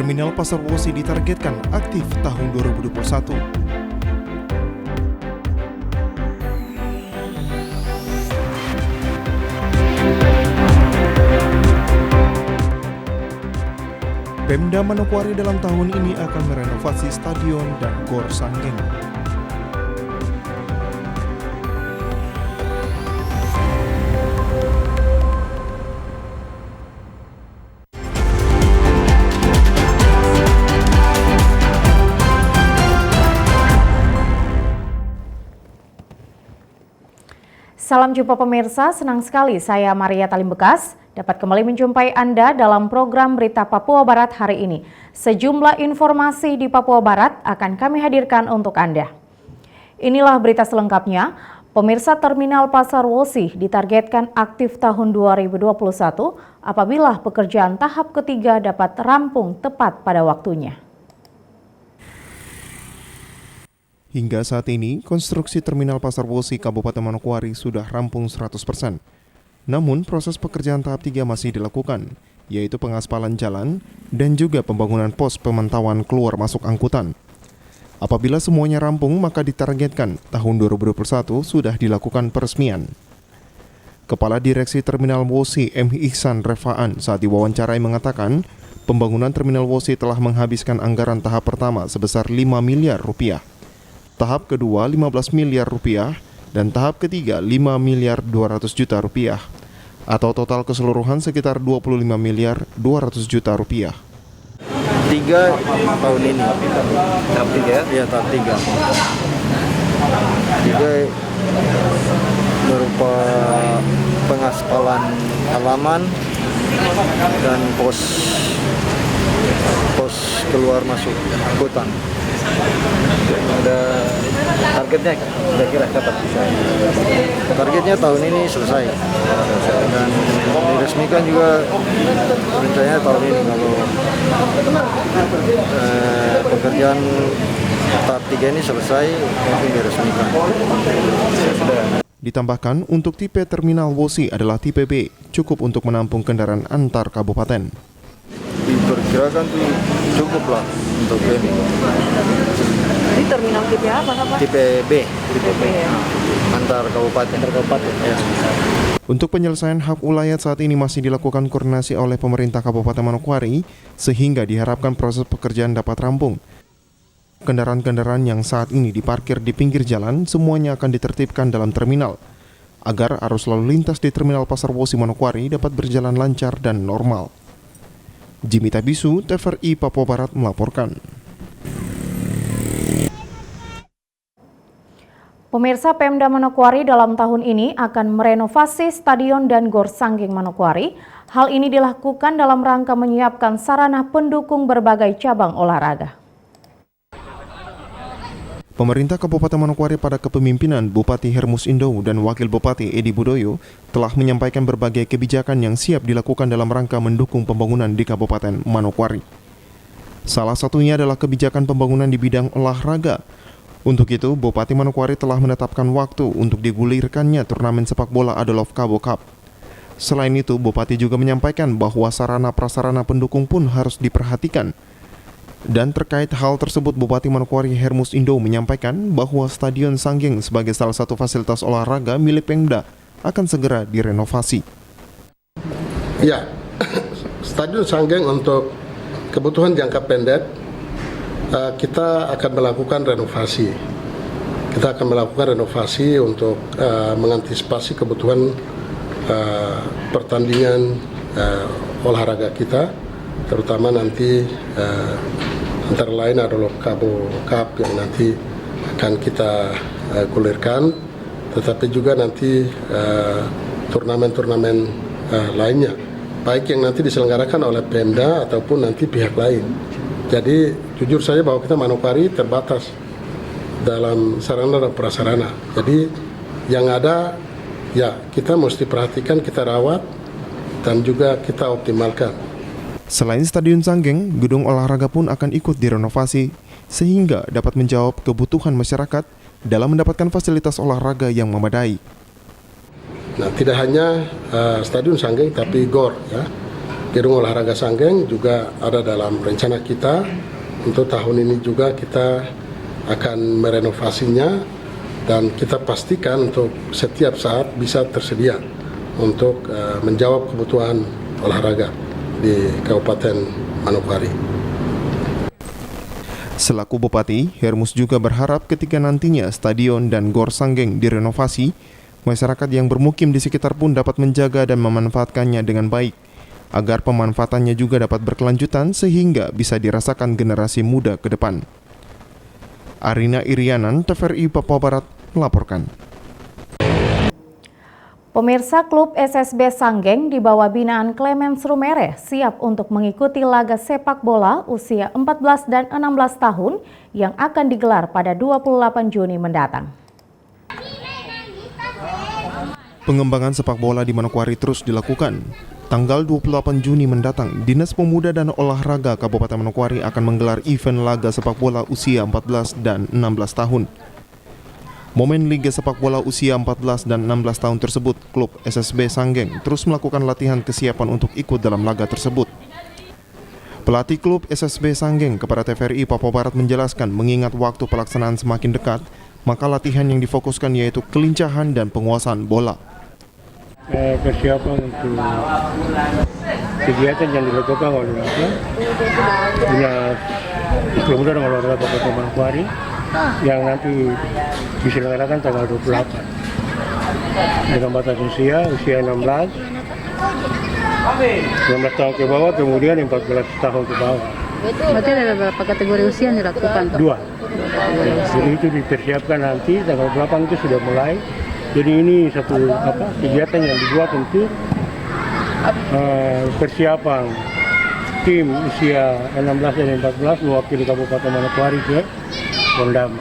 Terminal Pasar Wosi ditargetkan aktif tahun 2021. Pemda Manokwari dalam tahun ini akan merenovasi stadion dan Gor Sanggeng. Salam jumpa pemirsa, senang sekali saya Maria Talim Bekas dapat kembali menjumpai Anda dalam program Berita Papua Barat hari ini. Sejumlah informasi di Papua Barat akan kami hadirkan untuk Anda. Inilah berita selengkapnya. Pemirsa, Terminal Pasar Wosi ditargetkan aktif tahun 2021 apabila pekerjaan tahap ketiga dapat rampung tepat pada waktunya. Hingga saat ini, konstruksi Terminal Pasar Wosi Kabupaten Manokwari sudah rampung 100%. Namun, proses pekerjaan tahap 3 masih dilakukan, yaitu pengaspalan jalan dan juga pembangunan pos pemantauan keluar masuk angkutan. Apabila semuanya rampung, maka ditargetkan tahun 2021 sudah dilakukan peresmian. Kepala Direksi Terminal Wosi M. Ihsan Refaan saat diwawancarai mengatakan, pembangunan Terminal Wosi telah menghabiskan anggaran tahap pertama sebesar 5 miliar rupiah. Tahap kedua 15 miliar rupiah dan tahap ketiga 5 miliar 200 juta rupiah atau total keseluruhan sekitar 25 miliar 200 juta rupiah. 3 tahun ini. Tahap 3? Iya, tahap 3. 3 berupa pengaspalan halaman dan pos keluar masuk hutan. Ada targetnya kira-kira kapan bisa? Targetnya tahun ini selesai dan diresmikan juga rencananya tahun ini kalau pekerjaan tahap 3 ini selesai mungkin diresmikan. Ditambahkan untuk tipe Terminal Wosi adalah tipe B, cukup untuk menampung kendaraan antar kabupaten. Diperkirakan tuh cukup lah untuk ini. Ini terminal tipe apa, Pak? Tipe B. Tipe B ya. Antar kabupaten. Ya. Untuk penyelesaian hak ulayat saat ini masih dilakukan koordinasi oleh pemerintah Kabupaten Manokwari sehingga diharapkan proses pekerjaan dapat rampung. Kendaraan-kendaraan yang saat ini diparkir di pinggir jalan semuanya akan ditertibkan dalam terminal agar arus lalu lintas di Terminal Pasar Wosi Manokwari dapat berjalan lancar dan normal. Jimmy Tabisu, TVRI Papua Barat melaporkan. Pemirsa, Pemda Manokwari dalam tahun ini akan merenovasi Stadion dan Gor Sanggeng Manokwari. Hal ini dilakukan dalam rangka menyiapkan sarana pendukung berbagai cabang olahraga. Pemerintah Kabupaten Manokwari pada kepemimpinan Bupati Hermus Indo dan Wakil Bupati Edi Budoyo telah menyampaikan berbagai kebijakan yang siap dilakukan dalam rangka mendukung pembangunan di Kabupaten Manokwari. Salah satunya adalah kebijakan pembangunan di bidang olahraga. Untuk itu, Bupati Manokwari telah menetapkan waktu untuk digulirkannya turnamen sepak bola Adolf Kabo Cup. Selain itu, Bupati juga menyampaikan bahwa sarana-prasarana pendukung pun harus diperhatikan. Dan terkait hal tersebut, Bupati Manokwari Hermus Indo menyampaikan bahwa Stadion Sanggeng sebagai salah satu fasilitas olahraga milik Pemda akan segera direnovasi. Ya, Stadion Sanggeng untuk kebutuhan jangka pendek kita akan melakukan renovasi. Kita akan melakukan renovasi untuk mengantisipasi kebutuhan pertandingan olahraga kita, terutama nanti antara lain adalah Kabo Cup yang nanti akan kita gulirkan, tetapi juga nanti turnamen-turnamen lainnya, baik yang nanti diselenggarakan oleh Pemda ataupun nanti pihak lain. Jadi jujur saja bahwa kita Manokwari terbatas dalam sarana dan prasarana. Jadi yang ada ya kita mesti perhatikan, kita rawat dan juga kita optimalkan. Selain Stadion Sanggeng, gedung olahraga pun akan ikut direnovasi sehingga dapat menjawab kebutuhan masyarakat dalam mendapatkan fasilitas olahraga yang memadai. Nah, tidak hanya Stadion Sanggeng tapi GOR ya. Gedung olahraga Sanggeng juga ada dalam rencana kita. Untuk tahun ini juga kita akan merenovasinya dan kita pastikan untuk setiap saat bisa tersedia untuk menjawab kebutuhan olahraga di Kabupaten Manokwari. Selaku Bupati, Hermus juga berharap ketika nantinya stadion dan Gor Sanggeng direnovasi, masyarakat yang bermukim di sekitar pun dapat menjaga dan memanfaatkannya dengan baik, agar pemanfaatannya juga dapat berkelanjutan sehingga bisa dirasakan generasi muda ke depan. Arina Irianan, TVRI Papua Barat, melaporkan. Pemirsa, klub SSB Sanggeng di bawah binaan Clemens Rumere siap untuk mengikuti laga sepak bola usia 14 dan 16 tahun yang akan digelar pada 28 Juni mendatang. Pengembangan sepak bola di Manokwari terus dilakukan. Tanggal 28 Juni mendatang, Dinas Pemuda dan Olahraga Kabupaten Manokwari akan menggelar event laga sepak bola usia 14 dan 16 tahun. Momen Liga Sepak Bola usia 14 dan 16 tahun tersebut, klub SSB Sanggeng terus melakukan latihan kesiapan untuk ikut dalam laga tersebut. Pelatih klub SSB Sanggeng kepada TVRI Papua Barat menjelaskan mengingat waktu pelaksanaan semakin dekat, maka latihan yang difokuskan yaitu kelincahan dan penguasaan bola. Persiapan untuk kegiatan yang dilakukan oleh Dinas Pemuda dan Olahraga Kabupaten Manokwari yang nanti diselenggarakan tanggal 28 dengan batas usia 16 tahun ke bawah, kemudian 14 tahun ke bawah. Berarti ada beberapa kategori usia yang dilakukan, Pak? 2. Jadi itu dipersiapkan nanti tanggal 8 itu sudah mulai. Jadi ini satu kegiatan yang dibuat untuk persiapan tim usia 16 dan 14 mewakili Kabupaten Manokwari ke Bondama.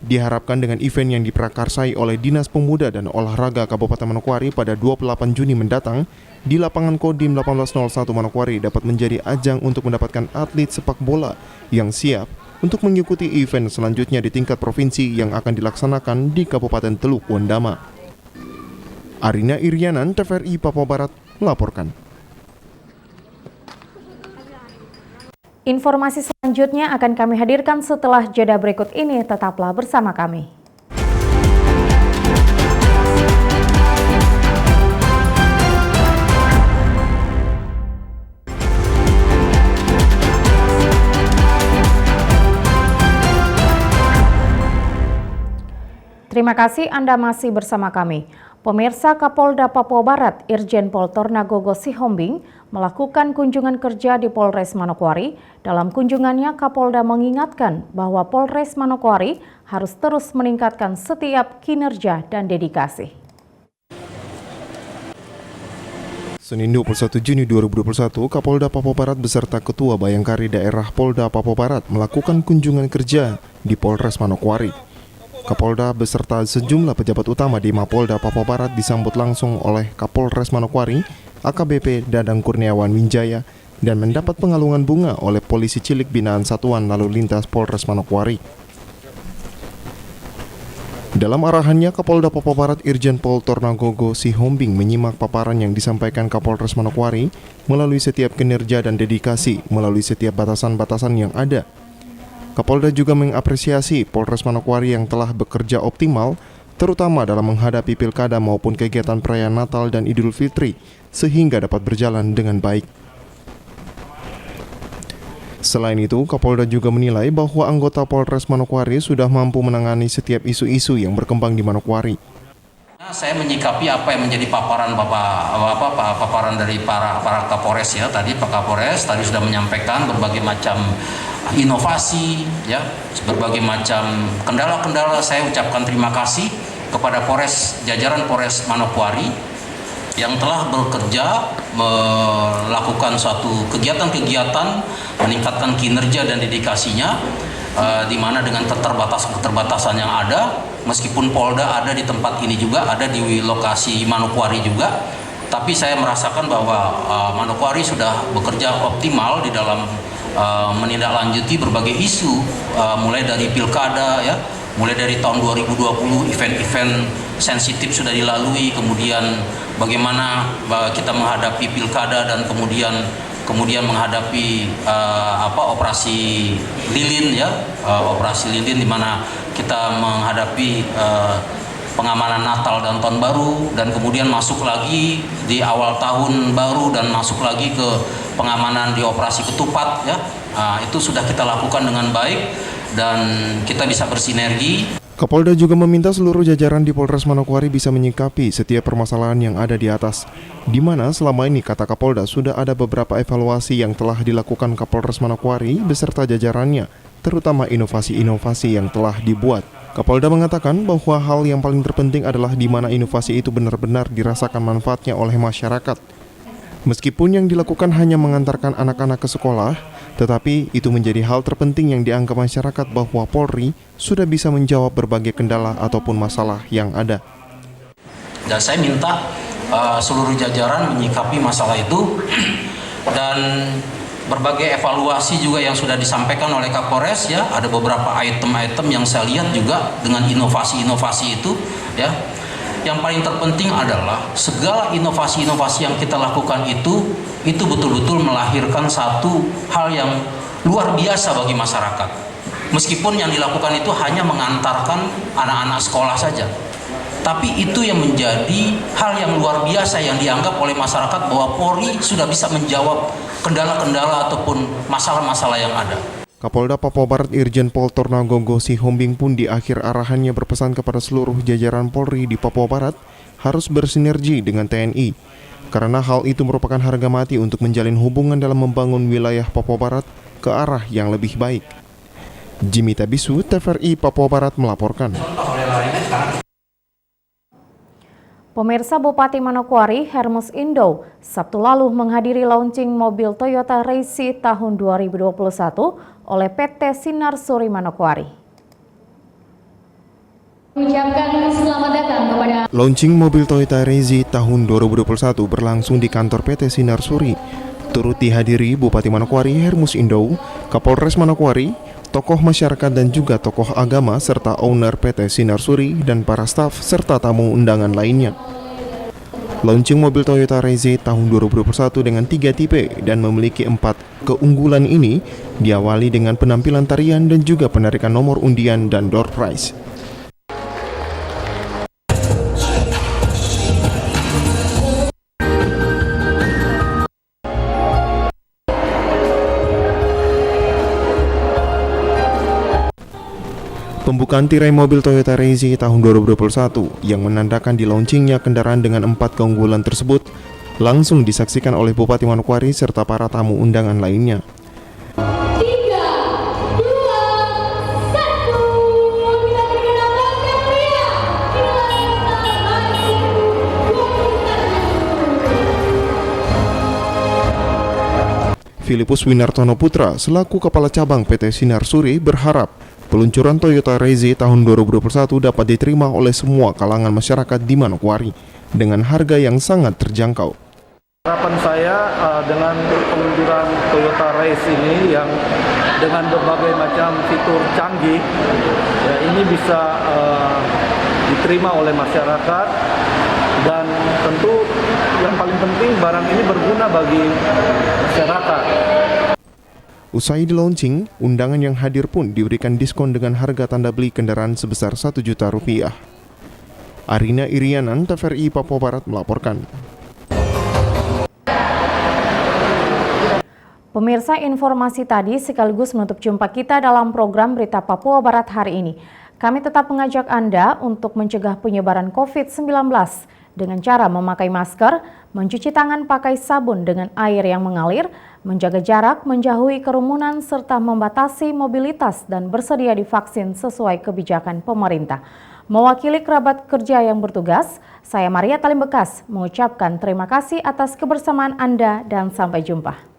Diharapkan dengan event yang diprakarsai oleh Dinas Pemuda dan Olahraga Kabupaten Manokwari pada 28 Juni mendatang di lapangan Kodim 1801 Manokwari dapat menjadi ajang untuk mendapatkan atlet sepak bola yang siap untuk mengikuti event selanjutnya di tingkat provinsi yang akan dilaksanakan di Kabupaten Teluk Wondama. Arina Irianan, TVRI Papua Barat, melaporkan. Informasi selanjutnya akan kami hadirkan setelah jeda berikut ini. Tetaplah bersama kami. Terima kasih Anda masih bersama kami. Pemirsa, Kapolda Papua Barat Irjen Pol Tornagogo Sihombing melakukan kunjungan kerja di Polres Manokwari. Dalam kunjungannya, Kapolda mengingatkan bahwa Polres Manokwari harus terus meningkatkan setiap kinerja dan dedikasi. Senin 21 Juni 2021, Kapolda Papua Barat beserta Ketua Bayangkari Daerah Polda Papua Barat melakukan kunjungan kerja di Polres Manokwari. Kapolda beserta sejumlah pejabat utama di Mapolda Papua Barat disambut langsung oleh Kapolres Manokwari, AKBP Dadang Kurniawan Winjaya, dan mendapat pengalungan bunga oleh polisi cilik binaan Satuan Lalu Lintas Polres Manokwari. Dalam arahannya, Kapolda Papua Barat Irjen Pol Tornagogo Sihombing menyimak paparan yang disampaikan Kapolres Manokwari melalui setiap kinerja dan dedikasi melalui setiap batasan-batasan yang ada. Kapolda juga mengapresiasi Polres Manokwari yang telah bekerja optimal, terutama dalam menghadapi pilkada maupun kegiatan perayaan Natal dan Idul Fitri, sehingga dapat berjalan dengan baik. Selain itu, Kapolda juga menilai bahwa anggota Polres Manokwari sudah mampu menangani setiap isu-isu yang berkembang di Manokwari. Saya menyikapi apa yang menjadi paparan paparan dari para Kapolres ya. Tadi Pak Kapolres tadi sudah menyampaikan berbagai macam inovasi ya, berbagai macam kendala-kendala. Saya ucapkan terima kasih kepada jajaran Polres Manokwari yang telah bekerja melakukan suatu kegiatan-kegiatan meningkatkan kinerja dan dedikasinya, di mana dengan keterbatasan yang ada, meskipun Polda ada di tempat ini juga, ada di lokasi Manokwari juga, tapi saya merasakan bahwa Manokwari sudah bekerja optimal di dalam menindaklanjuti berbagai isu, mulai dari pilkada ya, mulai dari tahun 2020 event-event sensitif sudah dilalui, kemudian bagaimana kita menghadapi pilkada dan kemudian menghadapi operasi lilin ya, operasi lilin di mana kita menghadapi pengamanan Natal dan Tahun Baru, dan kemudian masuk lagi di awal tahun baru dan masuk lagi ke pengamanan di operasi ketupat ya. Itu sudah kita lakukan dengan baik dan kita bisa bersinergi. Kapolda juga meminta seluruh jajaran di Polres Manokwari bisa menyikapi setiap permasalahan yang ada di atas, di mana selama ini, kata Kapolda, sudah ada beberapa evaluasi yang telah dilakukan Kapolres Manokwari beserta jajarannya, terutama inovasi-inovasi yang telah dibuat. Kapolda mengatakan bahwa hal yang paling terpenting adalah di mana inovasi itu benar-benar dirasakan manfaatnya oleh masyarakat. Meskipun yang dilakukan hanya mengantarkan anak-anak ke sekolah, tetapi itu menjadi hal terpenting yang dianggap masyarakat bahwa Polri sudah bisa menjawab berbagai kendala ataupun masalah yang ada. Dan saya minta seluruh jajaran menyikapi masalah itu dan berbagai evaluasi juga yang sudah disampaikan oleh Kapolres ya, ada beberapa item-item yang saya lihat juga dengan inovasi-inovasi itu ya. Yang paling terpenting adalah segala inovasi-inovasi yang kita lakukan itu betul-betul melahirkan satu hal yang luar biasa bagi masyarakat. Meskipun yang dilakukan itu hanya mengantarkan anak-anak sekolah saja, tapi itu yang menjadi hal yang luar biasa yang dianggap oleh masyarakat bahwa Polri sudah bisa menjawab kendala-kendala ataupun masalah-masalah yang ada. Kapolda Papua Barat Irjen Pol Tornagogo Sihombing pun di akhir arahannya berpesan kepada seluruh jajaran Polri di Papua Barat harus bersinergi dengan TNI, karena hal itu merupakan harga mati untuk menjalin hubungan dalam membangun wilayah Papua Barat ke arah yang lebih baik. Jimmy Tabisu, TVRI Papua Barat melaporkan. Pemirsa, Bupati Manokwari Hermus Indo Sabtu lalu menghadiri launching mobil Toyota Raizi tahun 2021 oleh PT Sinar Suri Manokwari. Ucapkan selamat datang kepada Launching mobil Toyota Raizi tahun 2021 berlangsung di kantor PT Sinar Suri. Turut dihadiri Bupati Manokwari Hermus Indo, Kapolres Manokwari, tokoh masyarakat dan juga tokoh agama serta owner PT Sinar Suri dan para staf serta tamu undangan lainnya. Launching mobil Toyota Raizi tahun 2021 dengan 3 tipe dan memiliki 4 keunggulan ini diawali dengan penampilan tarian dan juga penarikan nomor undian dan door prize. Pembukaan tirai mobil Toyota Raizi tahun 2021 yang menandakan di launchingnya kendaraan dengan 4 keunggulan tersebut langsung disaksikan oleh Bupati Manokwari serta para tamu undangan lainnya. 3, 2, 1, kita berikan aplaus yang meriah. Filipus Winartono Putra selaku Kepala Cabang PT Sinar Suri berharap peluncuran Toyota Raizi tahun 2021 dapat diterima oleh semua kalangan masyarakat di Manokwari dengan harga yang sangat terjangkau. Harapan saya dengan peluncuran Toyota Raizi ini yang dengan berbagai macam fitur canggih, ya, ini bisa diterima oleh masyarakat dan tentu yang paling penting barang ini berguna bagi masyarakat. Usai di launching, undangan yang hadir pun diberikan diskon dengan harga tanda beli kendaraan sebesar Rp1 juta. Arina Irianan, TVRI Papua Barat melaporkan. Pemirsa, informasi tadi sekaligus menutup jumpa kita dalam program Berita Papua Barat hari ini. Kami tetap mengajak Anda untuk mencegah penyebaran COVID-19 dengan cara memakai masker, mencuci tangan pakai sabun dengan air yang mengalir, menjaga jarak, menjauhi kerumunan, serta membatasi mobilitas dan bersedia divaksin sesuai kebijakan pemerintah. Mewakili kerabat kerja yang bertugas, saya Maria Talim Bekas mengucapkan terima kasih atas kebersamaan Anda dan sampai jumpa.